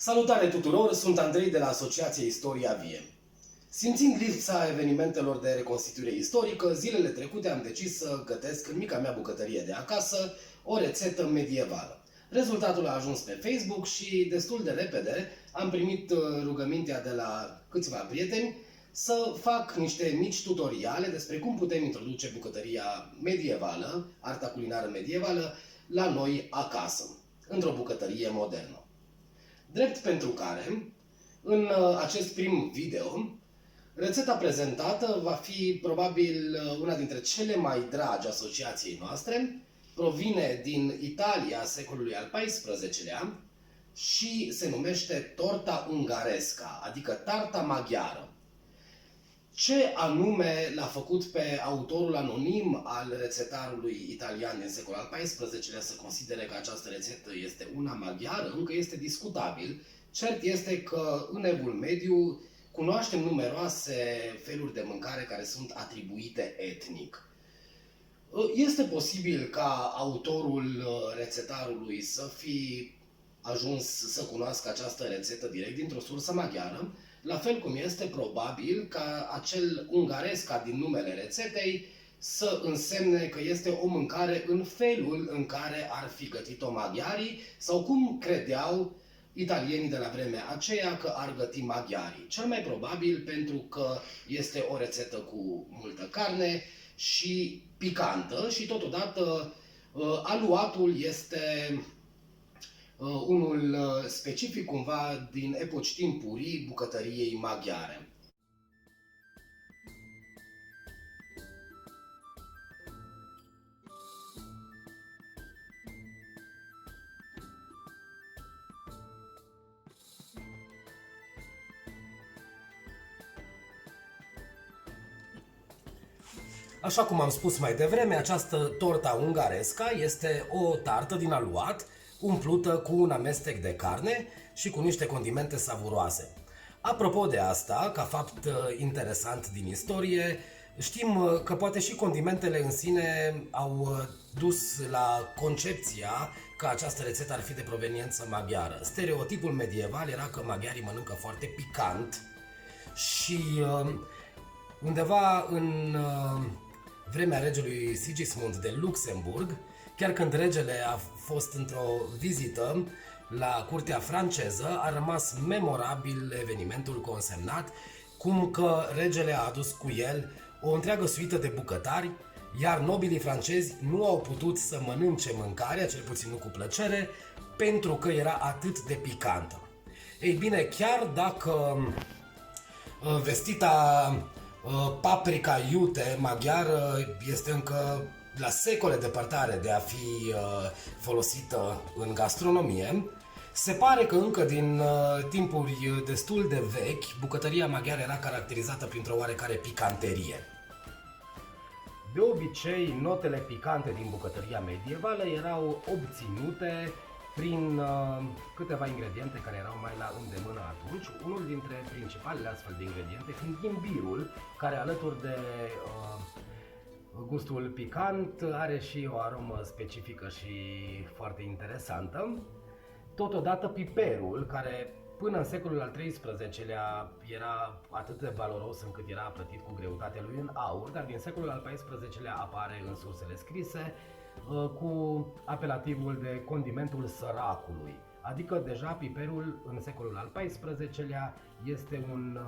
Salutare tuturor, sunt Andrei de la Asociația Istoria Vie. Simțind lipsa evenimentelor de reconstituire istorică, zilele trecute am decis să gătesc în mica mea bucătărie de acasă o rețetă medievală. Rezultatul a ajuns pe Facebook și destul de repede am primit rugămintea de la câțiva prieteni să fac niște mici tutoriale despre cum putem introduce bucătăria medievală, arta culinară medievală, la noi acasă, într-o bucătărie modernă. Drept pentru care, în acest prim video, rețeta prezentată va fi probabil una dintre cele mai dragi asociației noastre, provine din Italia secolului al XIV-lea și se numește torta ungaresca, adică tarta maghiară. Ce anume l-a făcut pe autorul anonim al rețetarului italian din secolul al XIV-lea să considere că această rețetă este una maghiară, încă este discutabil. Cert este că în Evul Mediu cunoaștem numeroase feluri de mâncare care sunt atribuite etnic. Este posibil ca autorul rețetarului să fi ajuns să cunoască această rețetă direct dintr-o sursă maghiară, la fel cum este probabil ca acel ungaresca din numele rețetei să însemne că este o mâncare în felul în care ar fi gătit-o maghiarii sau cum credeau italienii de la vremea aceea că ar găti maghiarii. Cel mai probabil pentru că este o rețetă cu multă carne și picantă și totodată aluatul este unul specific cumva din epoci timpurii bucătăriei maghiare. Așa cum am spus mai devreme, această torta ungaresca este o tartă din aluat umplută cu un amestec de carne și cu niște condimente savuroase. Apropo de asta, ca fapt interesant din istorie, știm că poate și condimentele în sine au dus la concepția că această rețetă ar fi de proveniență maghiară. Stereotipul medieval era că maghiarii mănâncă foarte picant și undeva în vremea regelui Sigismund de Luxemburg, chiar când regele a fost într-o vizită la curtea franceză, a rămas memorabil evenimentul consemnat, cum că regele a adus cu el o întreagă suită de bucătari, iar nobilii francezi nu au putut să mănânce mâncarea, cel puțin nu cu plăcere, pentru că era atât de picantă. Ei bine, chiar dacă vestita paprika iute maghiară este încă la secole depărtare de a fi folosită în gastronomie, se pare că încă din timpuri destul de vechi, bucătăria maghiară era caracterizată printr-o oarecare picanterie. De obicei, notele picante din bucătăria medievală erau obținute prin câteva ingrediente care erau mai la îndemână atunci, unul dintre principalele astfel de ingrediente fiind ghimbirul, care alături de gustul picant are și o aromă specifică și foarte interesantă. Totodată piperul, care până în secolul al XIII-lea era atât de valoros încât era plătit cu greutatea lui în aur, dar din secolul al XIV-lea apare în sursele scrise cu apelativul de condimentul săracului. Adică deja piperul în secolul al XIV-lea este un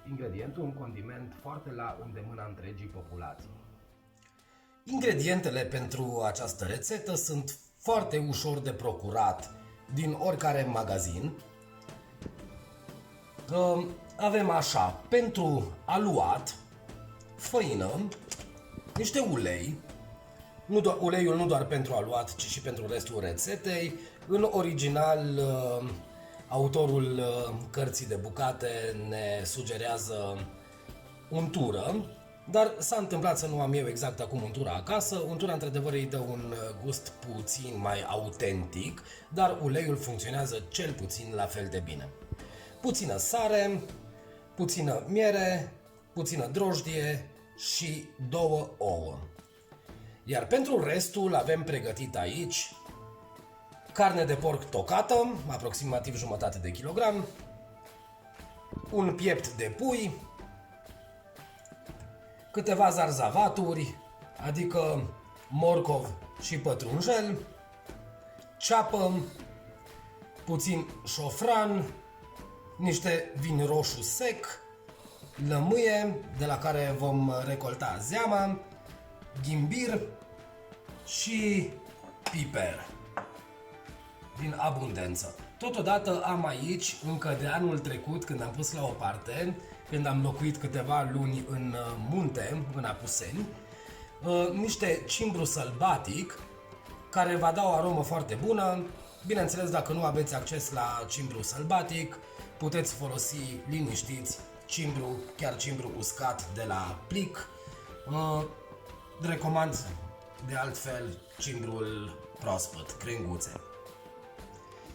ingredient, un condiment foarte la îndemâna întregii populații. Ingredientele pentru această rețetă sunt foarte ușor de procurat din oricare magazin. Avem așa, pentru aluat, făină, niște ulei, uleiul nu doar pentru aluat, ci și pentru restul rețetei. În original, autorul cărții de bucate ne sugerează untură, dar s-a întâmplat să nu am eu exact acum untura acasă. Untura într-adevăr îi dă un gust puțin mai autentic, dar uleiul funcționează cel puțin la fel de bine. Puțină sare, puțină miere, puțină drojdie și 2 ouă. Iar pentru restul avem pregătit aici carne de porc tocată, aproximativ jumătate de kilogram, un piept de pui, câteva zarzavaturi, adică morcov și pătrunjel, ceapă, puțin șofran, niște vin roșu sec, lămâie de la care vom recolta zeama, ghimbir și piper din abundență. Totodată am aici, încă de anul trecut, când am pus la o parte, când am locuit câteva luni în munte, în Apuseni, niște cimbru sălbatic, care va da o aromă foarte bună. Bineînțeles, dacă nu aveți acces la cimbru sălbatic, puteți folosi liniștiți cimbru, chiar cimbru uscat de la Plic. Recomand de altfel cimbrul proaspăt, crenguțe.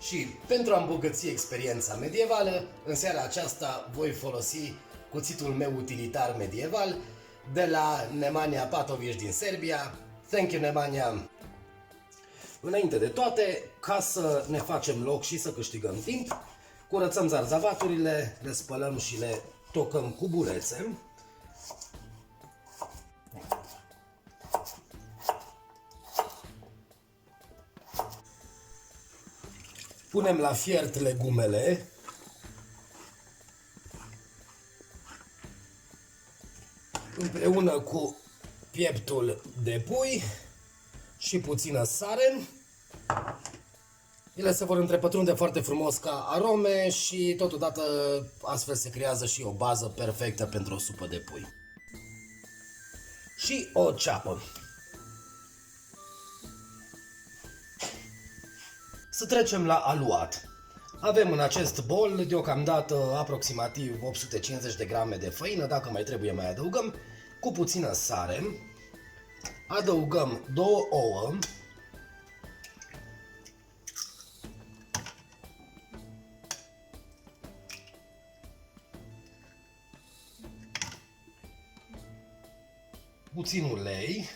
Și pentru a îmbogăți experiența medievală, în seara aceasta voi folosi cuțitul meu utilitar medieval de la Nemanja Patović din Serbia. Thank you, Nemanja! Înainte de toate, ca să ne facem loc și să câștigăm timp, curățăm zarzavaturile, le spălăm și le tocăm cu burețe. Punem la fiert legumele. Împreună cu pieptul de pui și puțină sare. Ele se vor întrepătrunde foarte frumos ca arome și totodată astfel se creează și o bază perfectă pentru o supă de pui. Și o ceapă. Să trecem la aluat. Avem în acest bol deocamdată aproximativ 850 de grame de făină, dacă mai trebuie mai adăugăm, cu puțină sare. Adăugăm 2 ouă, puțin ulei,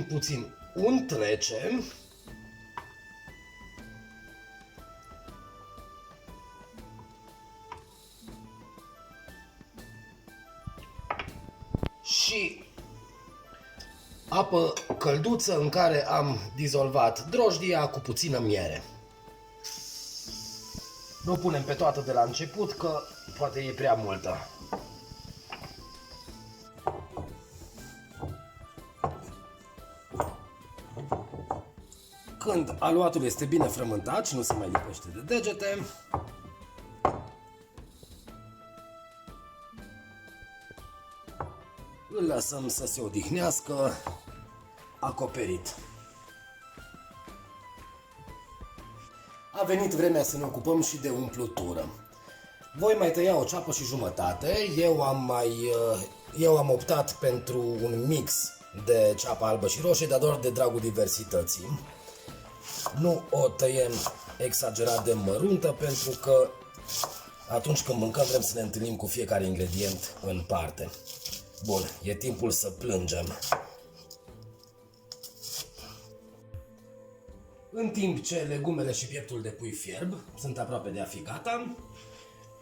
puțin unt rece, și apă călduță în care am dizolvat drojdia cu puțină miere. Nu punem pe toată de la început, că poate e prea multă. Când aluatul este bine frământat și nu se mai lipește de degete, îl lăsăm să se odihnească acoperit. A venit vremea să ne ocupăm și de umplutură. Voi mai tăia o ceapă și jumătate. Eu am optat pentru un mix de ceapă albă și roșie, dar doar de dragul diversității. Nu o tăiem exagerat de măruntă, pentru că atunci când mâncăm vrem să ne întâlnim cu fiecare ingredient în parte. Bun, e timpul să plângem. În timp ce legumele și pieptul de pui fierb, sunt aproape de a fi gata,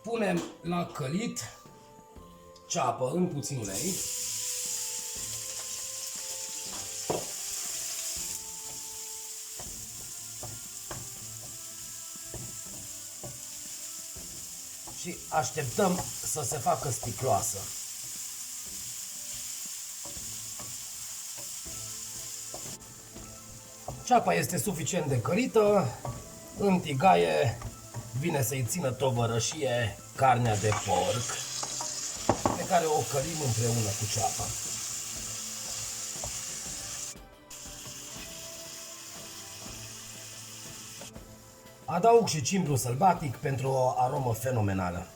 punem la călit ceapă în puțin ulei. Și așteptăm să se facă sticloasă. Ceapa este suficient de călită, în tigaie vine să-i țină tovărășie carnea de porc, pe care o călim împreună cu ceapa. Adaug și cimbru sălbatic pentru o aromă fenomenală.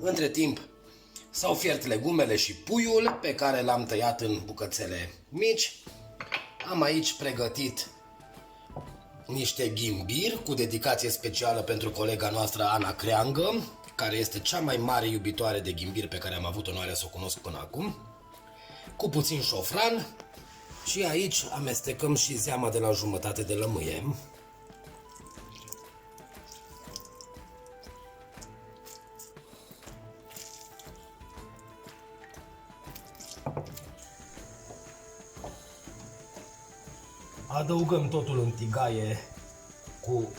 Între timp s-au fiert legumele și puiul pe care l-am tăiat în bucățele mici. Am aici pregătit niște ghimbiri cu dedicație specială pentru colega noastră Ana Creangă, care este cea mai mare iubitoare de ghimbiri pe care am avut onoarea să o cunosc până acum, cu puțin șofran și aici amestecăm și zeama de la jumătate de lămâie. Adăugăm totul în tigaie cu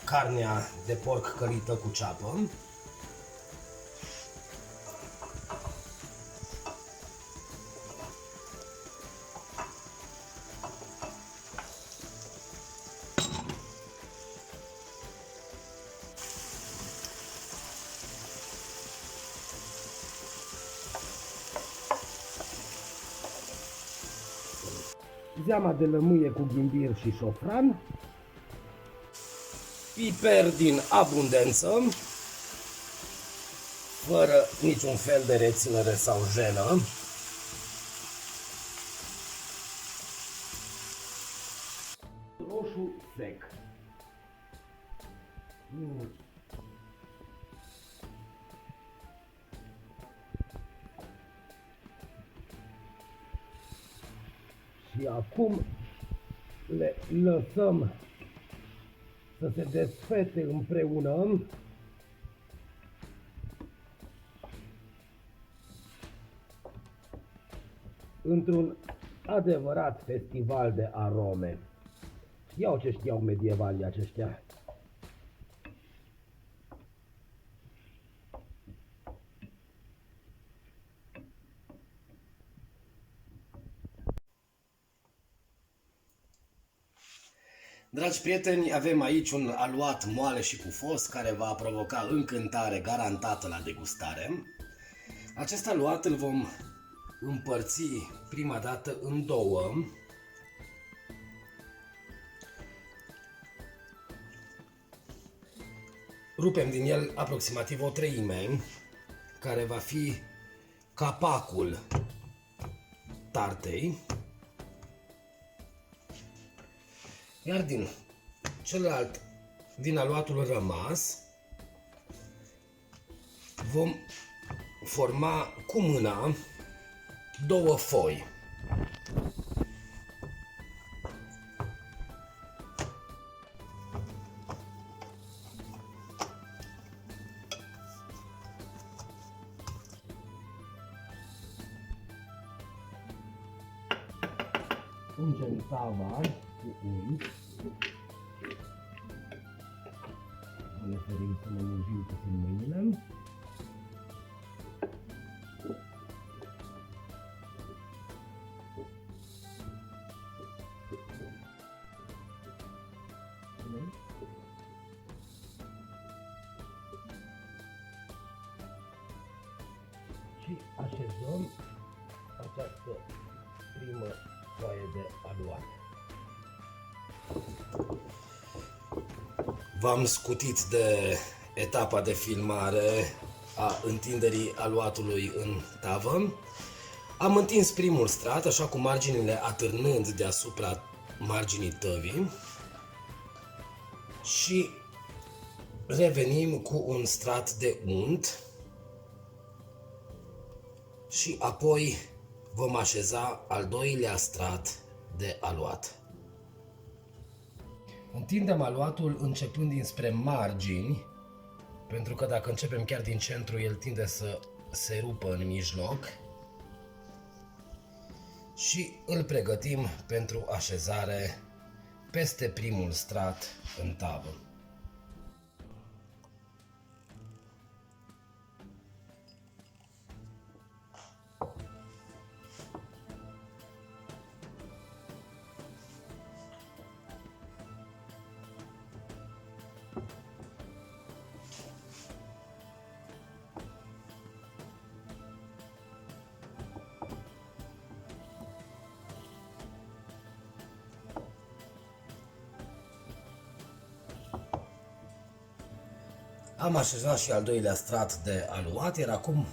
carnea de porc călită cu ceapă. Zeama de lămâie cu ghimbir și șofran, piper din abundență, fără niciun fel de reținere sau jenă, roșu sec. Și acum le lăsăm să se desfete împreună. Într-un adevărat festival de arome. Iau ce știau medievalii aceștia. Dragi prieteni, avem aici un aluat moale și pufos care va provoca încântare garantată la degustare. Acest aluat îl vom împărți prima dată în două. Rupem din el aproximativ o treime, care va fi capacul tartei. Iar din celălalt, din aluatul rămas, vom forma cu mâna două foi. Ungem tava cu unt. Ne ferim să ne lungim puțin mâinile. Și așezăm această primă foaie de aluat. V-am scutit de etapa de filmare a întinderii aluatului în tavă. Am întins primul strat, așa cu marginile atârnând deasupra marginii tăvii și revenim cu un strat de unt și apoi vom așeza al doilea strat de aluat. Întindem aluatul începând dinspre margini, pentru că dacă începem chiar din centru, el tinde să se rupă în mijloc. Și îl pregătim pentru așezare peste primul strat în tavă. Am așezat și al doilea strat de aluat, iar acum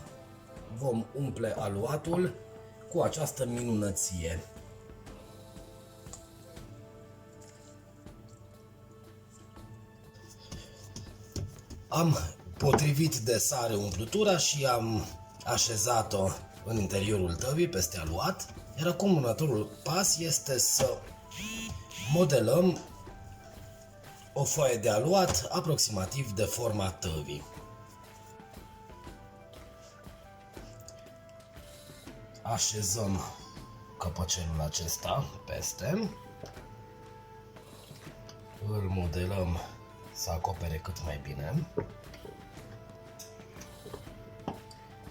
vom umple aluatul cu această minunăție. Am potrivit de sare umplutura și am așezat-o în interiorul tăvii peste aluat, iar acum următorul pas este să modelăm o foaie de aluat aproximativ de forma tăvii. Așezăm căpăcelul acesta peste, îl modelăm să acopere cât mai bine,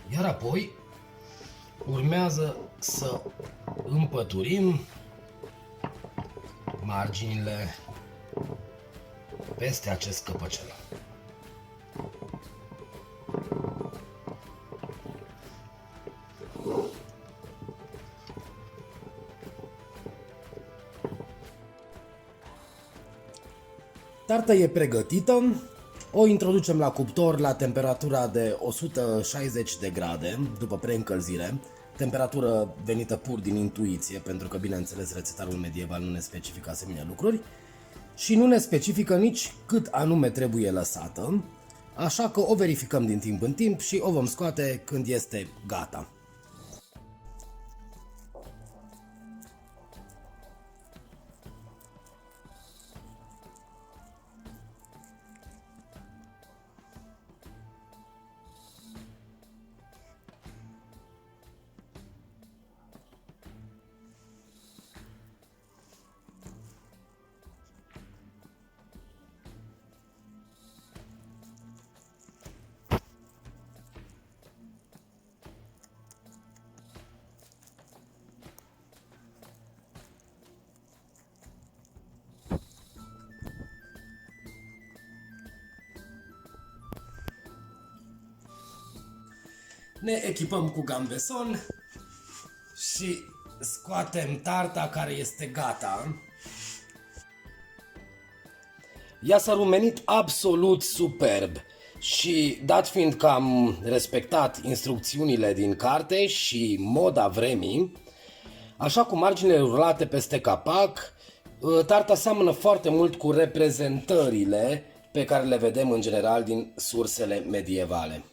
iar apoi urmează să împăturim marginile peste acest căpăcel. Tarta e pregătită, o introducem la cuptor la temperatura de 160 de grade după preîncălzire, temperatură venită pur din intuiție, pentru că, bineînțeles, rețetarul medieval nu ne specifică asemenea lucruri și nu ne specifică nici cât anume trebuie lăsată, așa că o verificăm din timp în timp și o vom scoate când este gata. Ne echipăm cu gambeson și scoatem tarta care este gata. Ea s-a rumenit absolut superb și, dat fiind că am respectat instrucțiunile din carte și moda vremii, așa cu marginile rulate peste capac, tarta seamănă foarte mult cu reprezentările pe care le vedem în general din sursele medievale.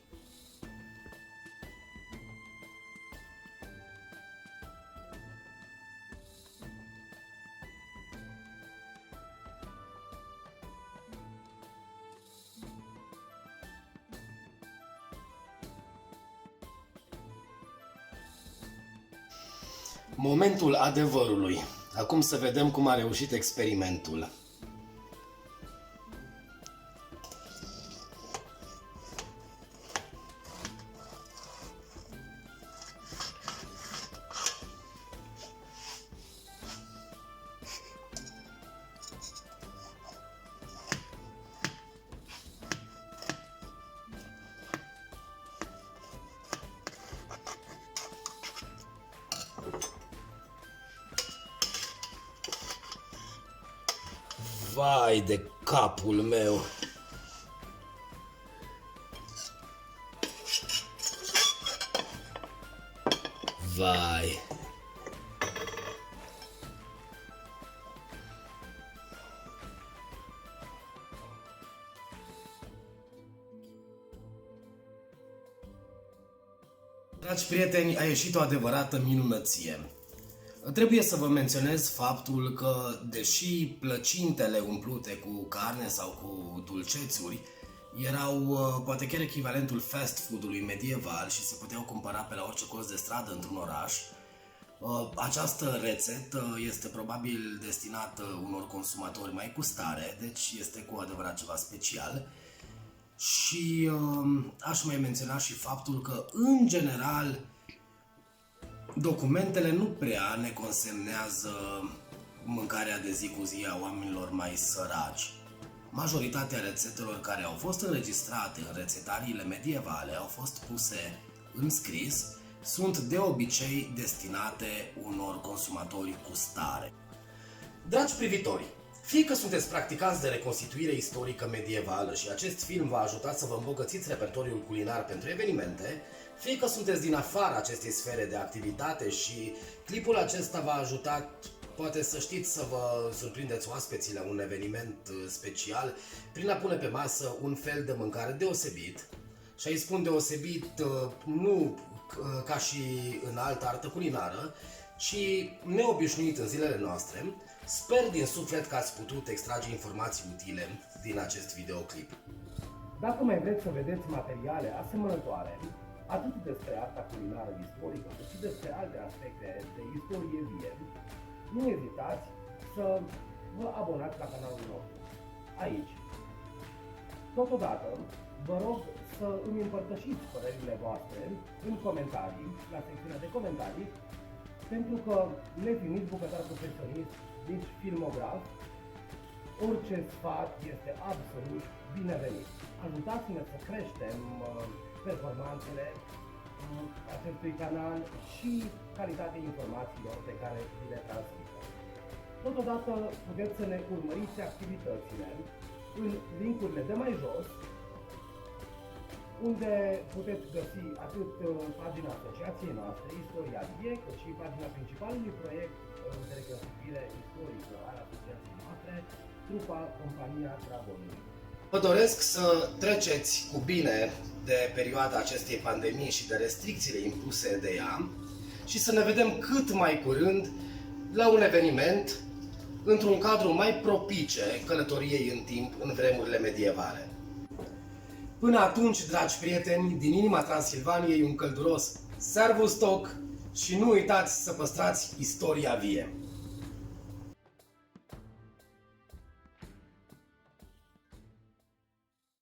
Momentul adevărului. Acum să vedem cum a reușit experimentul. Vai de capul meu! Vai! Dragi prieteni, a ieșit o adevărată minunăție. Trebuie să vă menționez faptul că, deși plăcintele umplute cu carne sau cu dulcețuri erau poate chiar echivalentul fast food-ului medieval și se puteau cumpăra pe la orice colț de stradă într-un oraș, această rețetă este probabil destinată unor consumatori mai cu stare, deci este cu adevărat ceva special. Și aș mai menționa și faptul că, în general, documentele nu prea ne consemnează mâncarea de zi cu zi a oamenilor mai săraci. Majoritatea rețetelor care au fost înregistrate în rețetariile medievale au fost puse în scris, sunt de obicei destinate unor consumatori cu stare. Dragi privitori, fie că sunteți practicați de reconstituire istorică medievală și acest film v-a ajutat să vă îmbogățiți repertoriul culinar pentru evenimente, fie că sunteți din afara acestei sfere de activitate și clipul acesta v-a ajutat poate să știți să vă surprindeți oaspeții la un eveniment special prin a pune pe masă un fel de mâncare deosebit. Și aici spun deosebit nu ca și în altă artă culinară, ci neobișnuit în zilele noastre. Sper din suflet că ați putut extrage informații utile din acest videoclip. Dacă mai vreți să vedeți materiale asemănătoare, atât despre arta culinară istorică, cât și despre alte aspecte de istorie vie, nu ezitați să vă abonați la canalul nostru, aici. Totodată, vă rog să îmi împărtășiți părerile voastre în comentarii, la secțiunea de comentarii, pentru că, nefiind bucătar profesionist, deci filmograf, orice sfat este absolut binevenit. Ajutați-ne să creștem performanțele acestui canal și calitatea informațiilor pe care vi le transmitem. Totodată puteți să ne urmăriți activitățile în linkurile de mai jos, unde puteți găsi atât pagina asociației noastre, Istoria Vie, cât și pagina principalului proiect de reconstituire istorică al asociației noastre, trupa Compania Dragonului. Vă doresc să treceți cu bine de perioada acestei pandemii și de restricțiile impuse de ea și să ne vedem cât mai curând la un eveniment într-un cadru mai propice călătoriei în timp în vremurile medievale. Până atunci, dragi prieteni, din inima Transilvaniei un călduros Servus Tok și nu uitați să păstrați istoria vie!